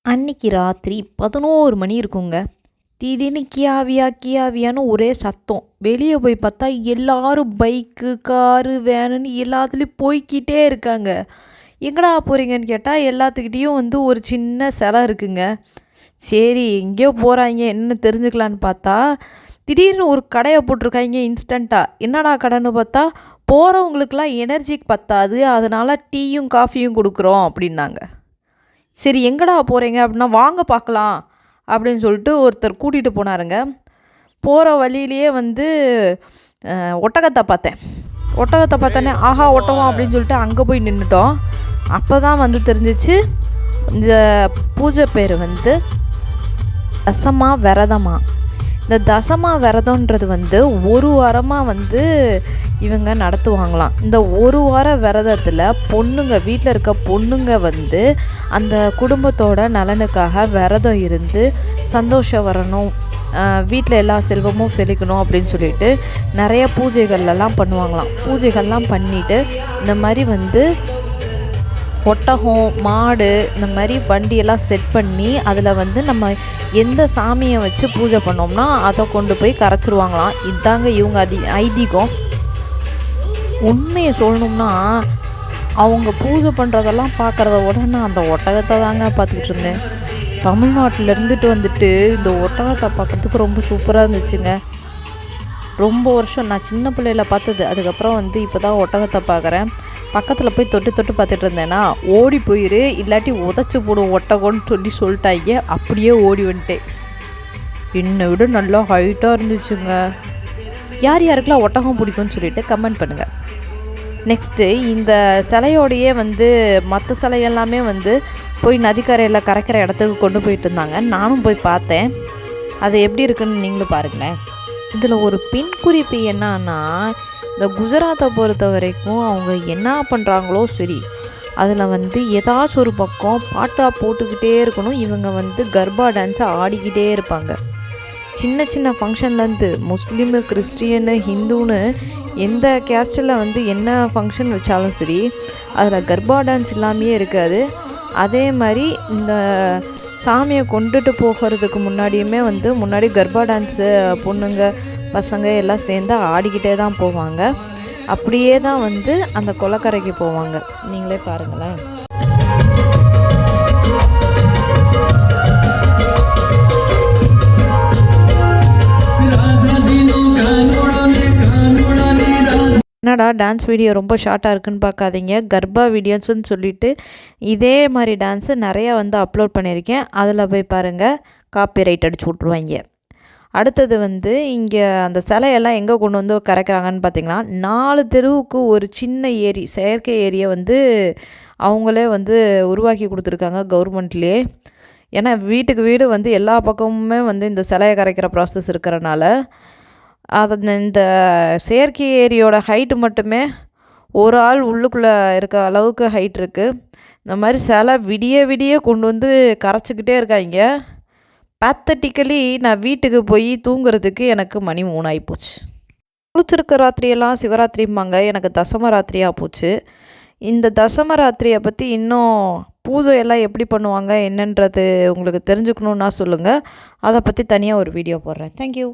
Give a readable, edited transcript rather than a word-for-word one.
அன்னைக்கு ராத்திரி 11 மணி இருக்குங்க. திடீர்னு கியாவியா கியாவியான்னு ஒரே சத்தம். வெளியே போய் பார்த்தா எல்லாரும் பைக்கு, காரு, வேனுன்னு எல்லாத்துலேயும் போய்க்கிட்டே இருக்காங்க. எங்கடா போகிறீங்கன்னு கேட்டால் எல்லாத்துக்கிட்டேயும் ஒரு சின்ன சிலை இருக்குங்க. சரி எங்கேயோ போகிறாங்க என்னன்னு தெரிஞ்சுக்கலான்னு பார்த்தா திடீர்னு ஒரு கடையை போட்டிருக்காங்க இன்ஸ்டண்ட்டாக. என்னடா கடைன்னு பார்த்தா போகிறவங்களுக்கெல்லாம் எனர்ஜிக்கு பத்தாது, அதனால் டீயும் காஃபியும் கொடுக்குறோம் அப்படின்னாங்க. சரி எங்கடா போகிறீங்க அப்படின்னா வாங்க பார்க்கலாம் அப்படின்னு சொல்லிட்டு ஒருத்தர் கூட்டிகிட்டு போனாருங்க. போகிற வழியிலேயே ஒட்டகத்தை பார்த்தேன். ஒட்டகத்தை பார்த்தோன்னே ஆஹா ஒட்டகம் அப்படின்னு சொல்லிட்டு அங்கே போய் நின்றுட்டோம். அப்போ தான் தெரிஞ்சிச்சு இந்த பூஜை பேர் தசமா விரதமா. இந்த தசமா விரதன்றது ஒரு வாரமாக இவங்க நடத்துவாங்களாம். இந்த ஒரு வார விரதத்தில் பொண்ணுங்க வீட்டில் இருக்க பொண்ணுங்க அந்த குடும்பத்தோட நலனுக்காக விரதம் இருந்து சந்தோஷம் வரணும், வீட்டில் எல்லா செல்வமும் செழிக்கணும் அப்படின்னு சொல்லிட்டு நிறைய பூஜைகள்லாம் பண்ணுவாங்களாம். பூஜைகள்லாம் பண்ணிவிட்டு இந்த மாதிரி ஒட்டகம், மாடு, இந்த மாதிரி வண்டியெல்லாம் செட் பண்ணி அதில் நம்ம எந்த சாமியை வச்சு பூஜை பண்ணோம்னா அதை கொண்டு போய் கரைச்சிருவாங்களாம். இதாங்க இவங்க ஐதீகம். உண்மையை சொல்லணும்னா அவங்க பூஜை பண்ணுறதெல்லாம் பார்க்குறத விட நான் அந்த ஒட்டகத்தை தாங்க பார்த்துக்கிட்டு இருந்தேன். தமிழ்நாட்டில் இருந்துட்டு இந்த ஒட்டகத்தை பார்க்குறதுக்கு ரொம்ப சூப்பராக இருந்துச்சுங்க. ரொம்ப வருஷம் நான் சின்ன பிள்ளையில பார்த்தது. அதுக்கப்புறம் இப்போ தான் ஒட்டகத்தை பார்க்குறேன். பக்கத்தில் போய் தொட்டு பார்த்துட்டு இருந்தேன்னா ஓடி போயிரு, இல்லாட்டி உதச்சி போடும் ஒட்டகம்னு சொல்லிட்டாங்க. அப்படியே ஓடி வந்துட்டேன். என்னை விட நல்லா ஹைட்டாக இருந்துச்சுங்க. யார் யாருக்கெல்லாம் ஒட்டகம் பிடிக்கும்னு சொல்லிட்டு கமெண்ட் பண்ணுங்கள். நெக்ஸ்ட்டு இந்த சிலையோடையே மற்ற சிலையெல்லாமே போய் நதிக்கரையில் கரைக்கிற இடத்துக்கு கொண்டு போயிட்டு இருந்தாங்க. நானும் போய் பார்த்தேன். அது எப்படி இருக்குன்னு நீங்களும் பாருங்களேன். இதில் ஒரு பின் குறிப்பு என்னன்னா, இந்த குஜராத்தை பொறுத்த வரைக்கும் அவங்க என்ன பண்ணுறாங்களோ சரி, அதில் ஏதாச்சும் ஒரு பக்கம் பாட்டாக போட்டுக்கிட்டே இருக்கணும். இவங்க கர்பா டான்ஸை ஆடிக்கிட்டே இருப்பாங்க. சின்ன சின்ன ஃபங்க்ஷன்லேருந்து முஸ்லீமு, கிறிஸ்டியனு, ஹிந்துன்னு எந்த கேஸ்டில் என்ன ஃபங்க்ஷன் வச்சாலும் சரி, அதில் கர்பா டான்ஸ் இல்லாமையே இருக்காது. அதே மாதிரி இந்த சாமியை கொண்டுட்டு போகிறதுக்கு முன்னாடியுமே முன்னாடி கர்பா டான்ஸு பொண்ணுங்க பசங்க எல்லாம் சேர்ந்து ஆடிக்கிட்டே தான் போவாங்க. அப்படியே தான் அந்த கொலக்கரைக்கு போவாங்க. நீங்களே பாருங்களேன். என்னடா டான்ஸ் வீடியோ ரொம்ப ஷார்ட்டாக இருக்குன்னு பார்க்காதீங்க. கர்பா வீடியோஸ்ன்னு சொல்லிட்டு இதே மாதிரி டான்ஸு நிறையா அப்லோட் பண்ணியிருக்கேன். அதில் போய் பாருங்கள், காப்பி ரைட் அடிச்சு விட்ருவாங்க. அடுத்தது இங்கே அந்த சிலையெல்லாம் எங்கே கொண்டு கரைக்கிறாங்கன்னு பார்த்தீங்கன்னா, 4 தெருவுக்கு ஒரு சின்ன ஏரி, செயற்கை ஏரியை அவங்களே உருவாக்கி கொடுத்துருக்காங்க கவர்மெண்ட்லேயே. ஏன்னா வீட்டுக்கு வீடு எல்லா பக்கமுமே இந்த சிலையை கரைக்கிற ப்ராசஸ் இருக்கிறனால இந்த செயற்கை ஏரியோட ஹைட்டு மட்டுமே ஒரு ஆள் உள்ளுக்குள்ளே இருக்க அளவுக்கு ஹைட் இருக்குது. இந்த மாதிரி சிலை விடிய கொண்டு கரைச்சிக்கிட்டே இருக்காங்க. பேத்தட்டிக்கலி நான் வீட்டுக்கு போய் தூங்குறதுக்கு எனக்கு மணி 3 ஆகிப்போச்சு. குளிச்சிருக்க ராத்திரியெல்லாம் சிவராத்திரிம்பாங்க, எனக்கு தசம ராத்திரியாக போச்சு. இந்த தசம ராத்திரியை பற்றி இன்னும் பூஜையெல்லாம் எப்படி பண்ணுவாங்க என்னன்றது உங்களுக்கு தெரிஞ்சுக்கணுன்னா சொல்லுங்கள். அதை பற்றி தனியாக ஒரு வீடியோ போடுறேன். தேங்க்யூ.